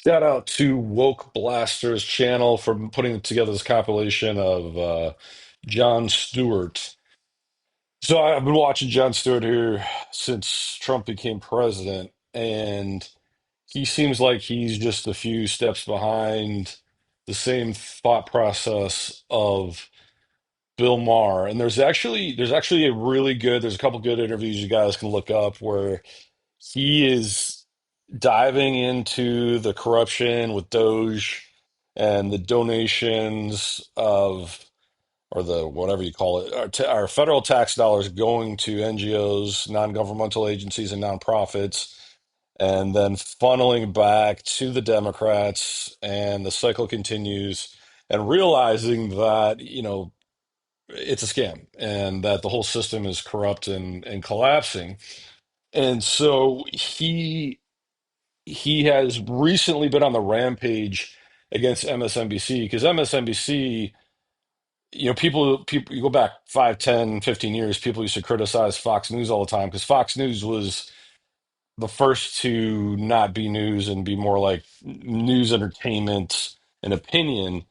Shout out to Woke Blaster's channel for putting together this compilation of Jon Stewart. So I've been watching Jon Stewart here since Trump became president, and he seems like he's just a few steps behind the same thought process of Bill Maher. And there's actually there's a couple good interviews you guys can look up where he is diving into the corruption with Doge and the donations of, or the whatever you call it, our federal tax dollars going to NGOs, non-governmental agencies, and nonprofits, and then funneling back to the Democrats, and the cycle continues. And realizing that, it's a scam and that the whole system is corrupt and collapsing. And so he has recently been on the rampage against MSNBC because MSNBC, people, you go back 5, 10, 15 years, people used to criticize Fox News all the time because Fox News was the first to not be news and be more like news, entertainment, and opinion.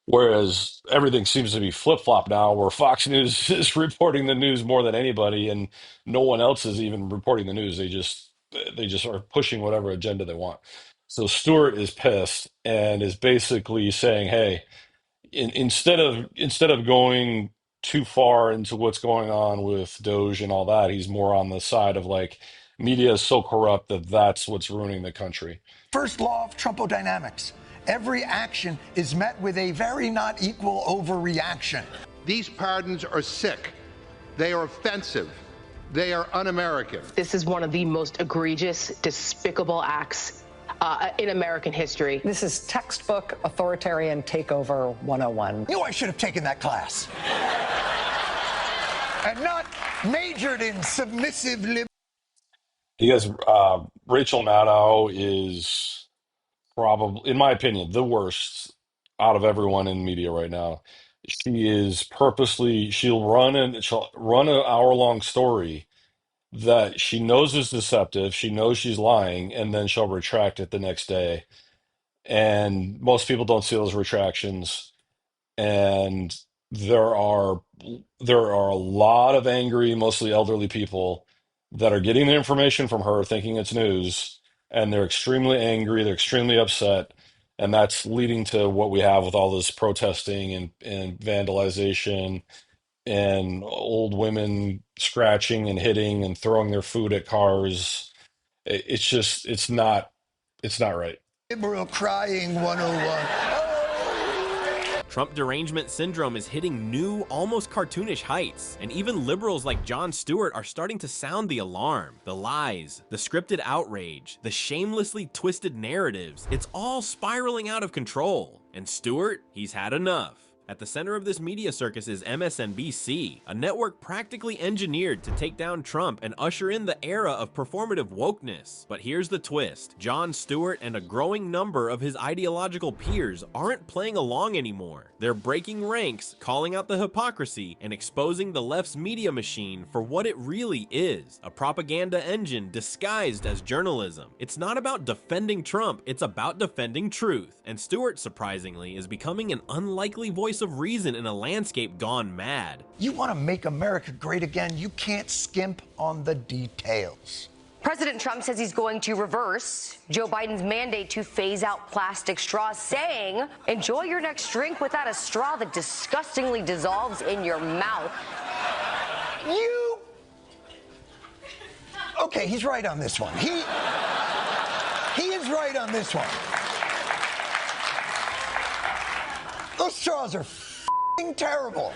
Whereas everything seems to be flip-flop now, where Fox News is reporting the news more than anybody, and no one else is even reporting the news. They just are pushing whatever agenda they want. So Stewart is pissed and is basically saying, "Hey, instead of going too far into what's going on with Doge and all that, he's more on the side of like media is so corrupt that that's what's ruining the country." First law of Trumpodynamics. Every action is met with a very not equal overreaction. These pardons are sick. They are offensive. They are un-American. This is one of the most egregious, despicable acts in American history. This is textbook authoritarian takeover 101. Knew I should have taken that class. And not majored in submissive liberty. You guys, Rachel Maddow is probably, in my opinion, the worst out of everyone in media right now. She'll run an hour-long story that she knows is deceptive. She knows she's lying, and then she'll retract it the next day. And most people don't see those retractions. And there are a lot of angry, mostly elderly people that are getting the information from her, thinking it's news, and they're extremely angry, they're extremely upset, and that's leading to what we have with all this protesting and vandalization and old women scratching and hitting and throwing their food at cars. It's just it's not right. Liberal crying 101. Trump derangement syndrome is hitting new, almost cartoonish heights, and even liberals like Jon Stewart are starting to sound the alarm. The lies, the scripted outrage, the shamelessly twisted narratives, it's all spiraling out of control. And Stewart, he's had enough. At the center of this media circus is MSNBC, a network practically engineered to take down Trump and usher in the era of performative wokeness. But here's the twist. Jon Stewart and a growing number of his ideological peers aren't playing along anymore. They're breaking ranks, calling out the hypocrisy, and exposing the left's media machine for what it really is, a propaganda engine disguised as journalism. It's not about defending Trump, it's about defending truth. And Stewart, surprisingly, is becoming an unlikely voice of reason in a landscape gone mad. You want to make America great again? You can't skimp on the details. President Trump says he's going to reverse Joe Biden's mandate to phase out plastic straws, saying, enjoy your next drink without a straw that disgustingly dissolves in your mouth. Okay, he's right on this one. He is right on this one. Those straws are f***ing terrible.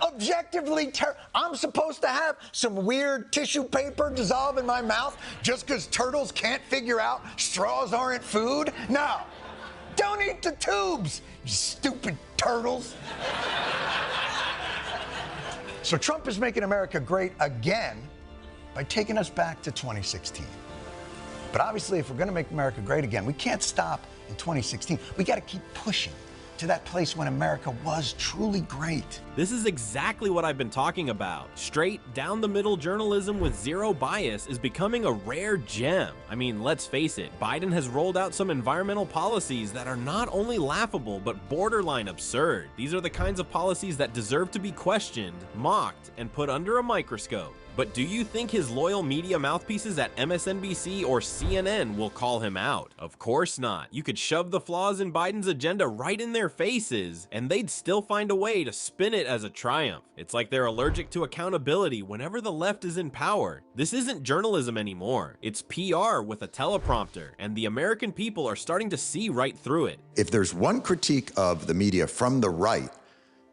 Objectively terrible. I'm supposed to have some weird tissue paper dissolve in my mouth just because turtles can't figure out straws aren't food? No. Don't eat the tubes, you stupid turtles. So Trump is making America great again by taking us back to 2016. But obviously, if we're going to make America great again, we can't stop in 2016. We got to keep pushing. to that place when America was truly great. This is exactly what I've been talking about. Straight, down-the-middle journalism with zero bias is becoming a rare gem. I mean, let's face it, Biden has rolled out some environmental policies that are not only laughable, but borderline absurd. These are the kinds of policies that deserve to be questioned, mocked, and put under a microscope. But do you think his loyal media mouthpieces at MSNBC or CNN will call him out? Of course not. You could shove the flaws in Biden's agenda right in their faces, and they'd still find a way to spin it as a triumph. It's like they're allergic to accountability whenever the left is in power. This isn't journalism anymore. It's PR with a teleprompter, and the American people are starting to see right through it. If there's one critique of the media from the right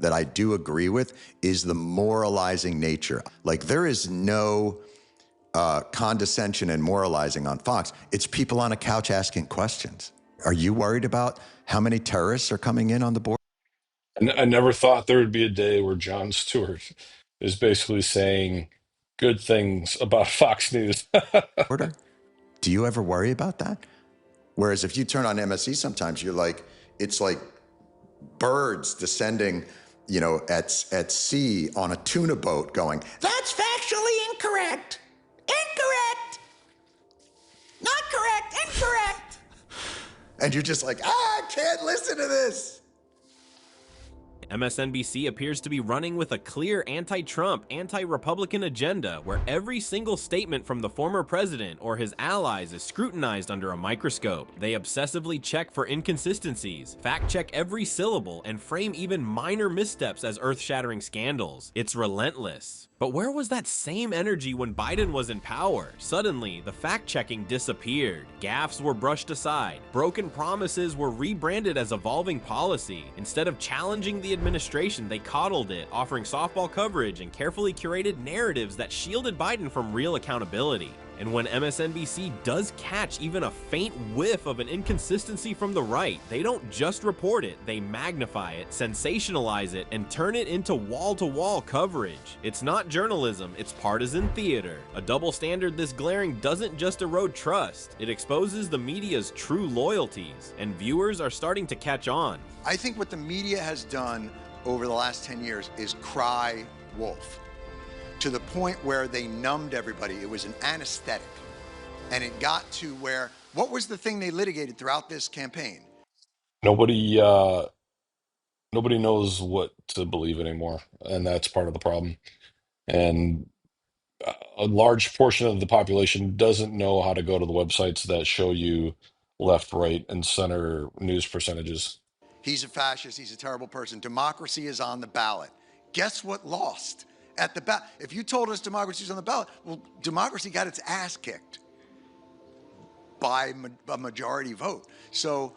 that I do agree with, is the moralizing nature. Like, there is no condescension and moralizing on Fox. It's people on a couch asking questions. Are you worried about how many terrorists are coming in on the board? I never thought there would be a day where Jon Stewart is basically saying good things about Fox News. Do you ever worry about that? Whereas if you turn on MSC sometimes, you're like, it's like birds descending, you know, at sea on a tuna boat going, that's factually incorrect. Incorrect. Not correct. Incorrect. And you're just like, I can't listen to this. MSNBC appears to be running with a clear anti-Trump, anti-Republican agenda where every single statement from the former president or his allies is scrutinized under a microscope. They obsessively check for inconsistencies, fact-check every syllable, and frame even minor missteps as earth-shattering scandals. It's relentless. But where was that same energy when Biden was in power? Suddenly, the fact-checking disappeared. Gaffes were brushed aside. Broken promises were rebranded as evolving policy. Instead of challenging the administration, they coddled it, offering softball coverage and carefully curated narratives that shielded Biden from real accountability. And when MSNBC does catch even a faint whiff of an inconsistency from the right, they don't just report it, they magnify it, sensationalize it, and turn it into wall-to-wall coverage. It's not journalism, it's partisan theater. A double standard this glaring doesn't just erode trust, it exposes the media's true loyalties, and viewers are starting to catch on. I think what the media has done over the last 10 years is cry wolf, to the point where they numbed everybody. It was an anesthetic. And it got to where, what was the thing they litigated throughout this campaign? Nobody knows what to believe anymore, and that's part of the problem. And a large portion of the population doesn't know how to go to the websites that show you left, right, and center news percentages. He's a fascist, he's a terrible person. Democracy is on the ballot. Guess what lost? At the ballot. If you told us democracy is on the ballot, well, democracy got its ass kicked by a majority vote. So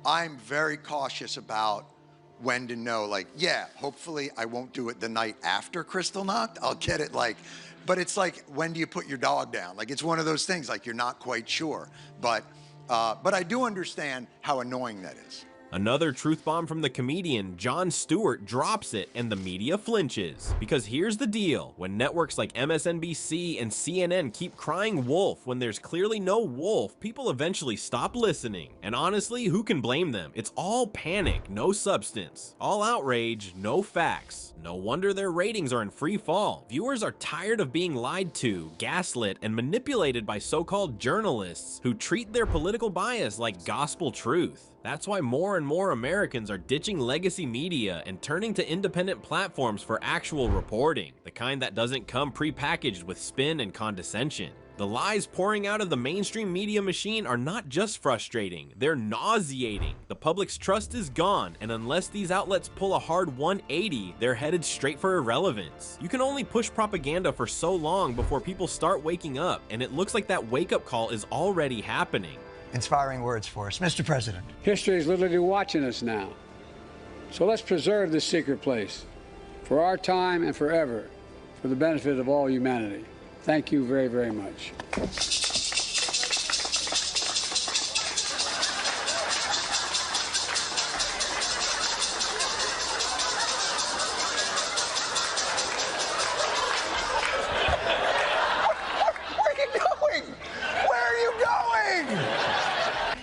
I'm very cautious about when to know, like, yeah, hopefully I won't do it the night after Crystal knocked. I'll get it, like, but it's like, when do you put your dog down? Like, it's one of those things, like, you're not quite sure. But I do understand how annoying that is. Another truth bomb from the comedian Jon Stewart drops it and the media flinches. Because here's the deal, when networks like MSNBC and CNN keep crying wolf when there's clearly no wolf, people eventually stop listening. And honestly, who can blame them? It's all panic, no substance. All outrage, no facts. No wonder their ratings are in free fall. Viewers are tired of being lied to, gaslit, and manipulated by so-called journalists who treat their political bias like gospel truth. That's why more and more Americans are ditching legacy media and turning to independent platforms for actual reporting, the kind that doesn't come pre-packaged with spin and condescension. The lies pouring out of the mainstream media machine are not just frustrating, they're nauseating. The public's trust is gone, and unless these outlets pull a hard 180, they're headed straight for irrelevance. You can only push propaganda for so long before people start waking up, and it looks like that wake-up call is already happening. Inspiring words for us. Mr. President. History is literally watching us now. So let's preserve this secret place for our time and forever, for the benefit of all humanity. Thank you very, very much.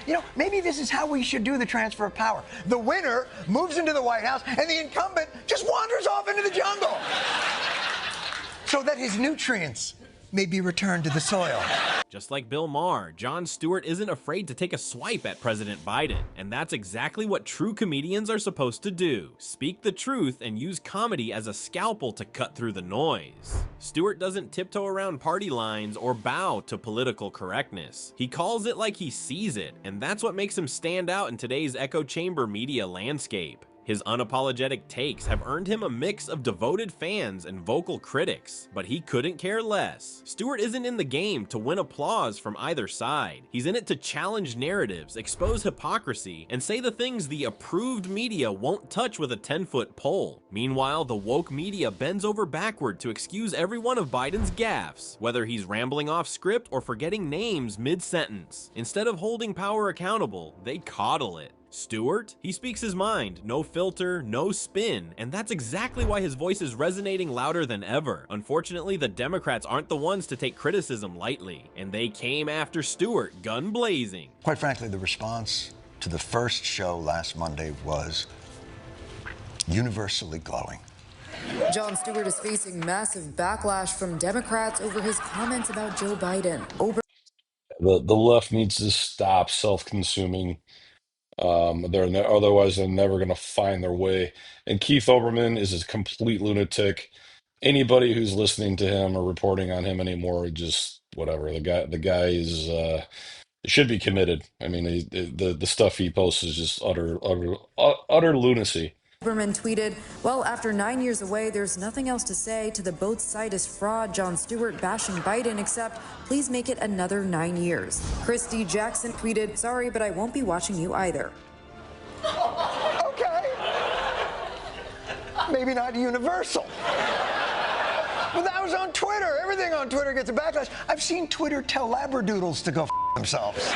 You know, maybe this is how we should do the transfer of power. The winner moves into the White House, and the incumbent just wanders off into the jungle so that his nutrients may be returned to the soil. Just like Bill Maher, Jon Stewart isn't afraid to take a swipe at President Biden, and that's exactly what true comedians are supposed to do. Speak the truth and use comedy as a scalpel to cut through the noise. Stewart doesn't tiptoe around party lines or bow to political correctness. He calls it like he sees it, and that's what makes him stand out in today's echo chamber media landscape. His unapologetic takes have earned him a mix of devoted fans and vocal critics, but he couldn't care less. Stewart isn't in the game to win applause from either side. He's in it to challenge narratives, expose hypocrisy, and say the things the approved media won't touch with a 10-foot pole. Meanwhile, the woke media bends over backward to excuse every one of Biden's gaffes, whether he's rambling off script or forgetting names mid-sentence. Instead of holding power accountable, they coddle it. Stewart? He speaks his mind, no filter, no spin, and that's exactly why his voice is resonating louder than ever. Unfortunately, the Democrats aren't the ones to take criticism lightly, and they came after Stewart, gun blazing. Quite frankly, the response to the first show last Monday was universally glowing. Jon Stewart is facing massive backlash from Democrats over his comments about Joe Biden. The left needs to stop self-consuming. Otherwise they're never going to find their way. And Keith Olbermann is a complete lunatic. Anybody who's listening to him or reporting on him anymore, just whatever. The guy is should be committed. I mean, the stuff he posts is just utter lunacy. Olbermann tweeted, well, after 9 years away, there's nothing else to say to the both sidist fraud Jon Stewart bashing Biden except please make it another 9 years. Christy Jackson tweeted, sorry, but I won't be watching you either. Okay. Maybe not universal. But that was on Twitter. Everything on Twitter gets a backlash. I've seen Twitter tell labradoodles to go f themselves.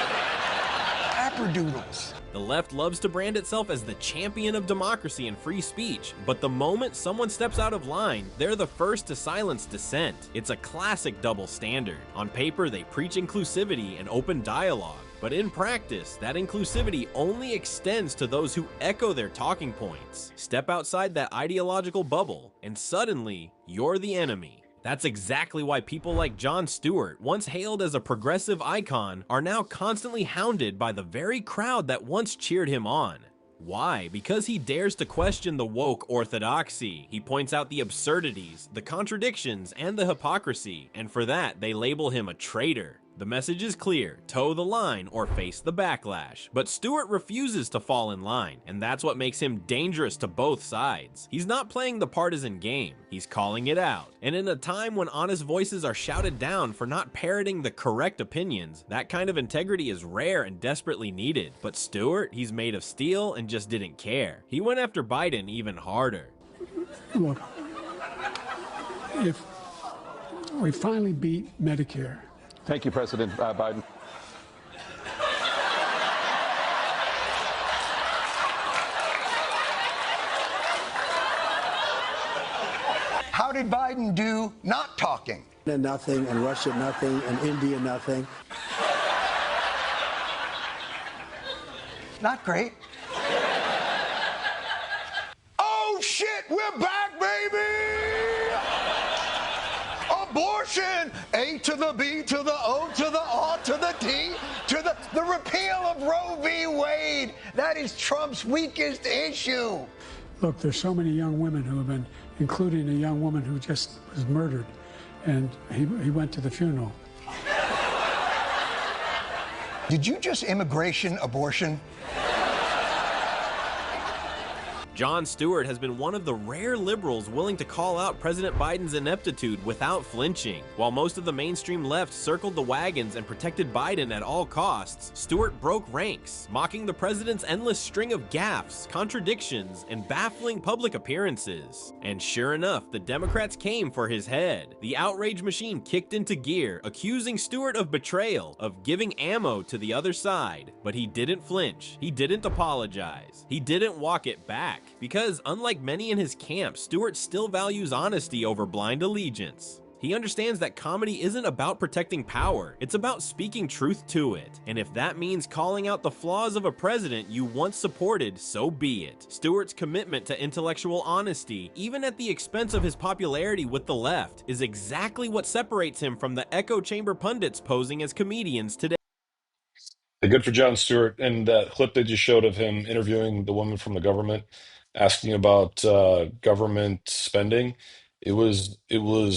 Labradoodles. The left loves to brand itself as the champion of democracy and free speech, but the moment someone steps out of line, they're the first to silence dissent. It's a classic double standard. On paper, they preach inclusivity and open dialogue, but in practice, that inclusivity only extends to those who echo their talking points. Step outside that ideological bubble, and suddenly, you're the enemy. That's exactly why people like Jon Stewart, once hailed as a progressive icon, are now constantly hounded by the very crowd that once cheered him on. Why? Because he dares to question the woke orthodoxy. He points out the absurdities, the contradictions, and the hypocrisy, and for that, they label him a traitor. The message is clear, toe the line or face the backlash. But Stewart refuses to fall in line, and that's what makes him dangerous to both sides. He's not playing the partisan game, he's calling it out. And in a time when honest voices are shouted down for not parroting the correct opinions, that kind of integrity is rare and desperately needed. But Stewart, he's made of steel and just didn't care. He went after Biden even harder. Look, if we finally beat Medicare. Thank you, President Biden. How did Biden do not talking? Nothing, and Russia nothing, and India nothing. Not great. Oh shit, we're back, baby! Abortion! A to the B to the O to the R to the D to the repeal of Roe v. Wade. That is Trump's weakest issue. Look, there's so many young women who have been, including a young woman who just was murdered, and he went to the funeral. Did you just immigration abortion? Jon Stewart has been one of the rare liberals willing to call out President Biden's ineptitude without flinching. While most of the mainstream left circled the wagons and protected Biden at all costs, Stewart broke ranks, mocking the president's endless string of gaffes, contradictions, and baffling public appearances. And sure enough, the Democrats came for his head. The outrage machine kicked into gear, accusing Stewart of betrayal, of giving ammo to the other side. But he didn't flinch, he didn't apologize, he didn't walk it back. Because, unlike many in his camp, Stewart still values honesty over blind allegiance. He understands that comedy isn't about protecting power, it's about speaking truth to it. And if that means calling out the flaws of a president you once supported, so be it. Stewart's commitment to intellectual honesty, even at the expense of his popularity with the left, is exactly what separates him from the echo chamber pundits posing as comedians today. Good for Jon Stewart. And that clip they just showed of him interviewing the woman from the government, asking about government spending. It was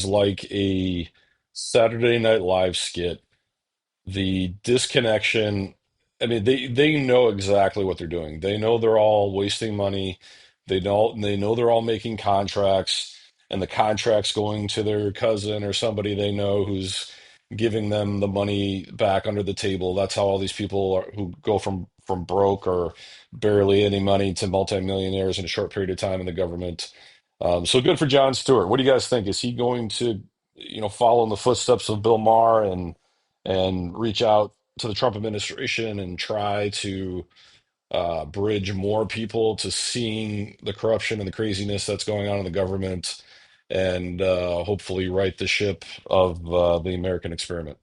like a Saturday Night Live skit. The disconnection. I mean, they know exactly what they're doing. They know they're all wasting money. They know they're all making contracts, and the contracts going to their cousin or somebody they know who's giving them the money back under the table. That's how all these people who go from broke or barely any money to multimillionaires in a short period of time in the government. So good for Jon Stewart. What do you guys think? Is he going to, follow in the footsteps of Bill Maher and reach out to the Trump administration and try to bridge more people to seeing the corruption and the craziness that's going on in the government and hopefully right the ship of the American experiment?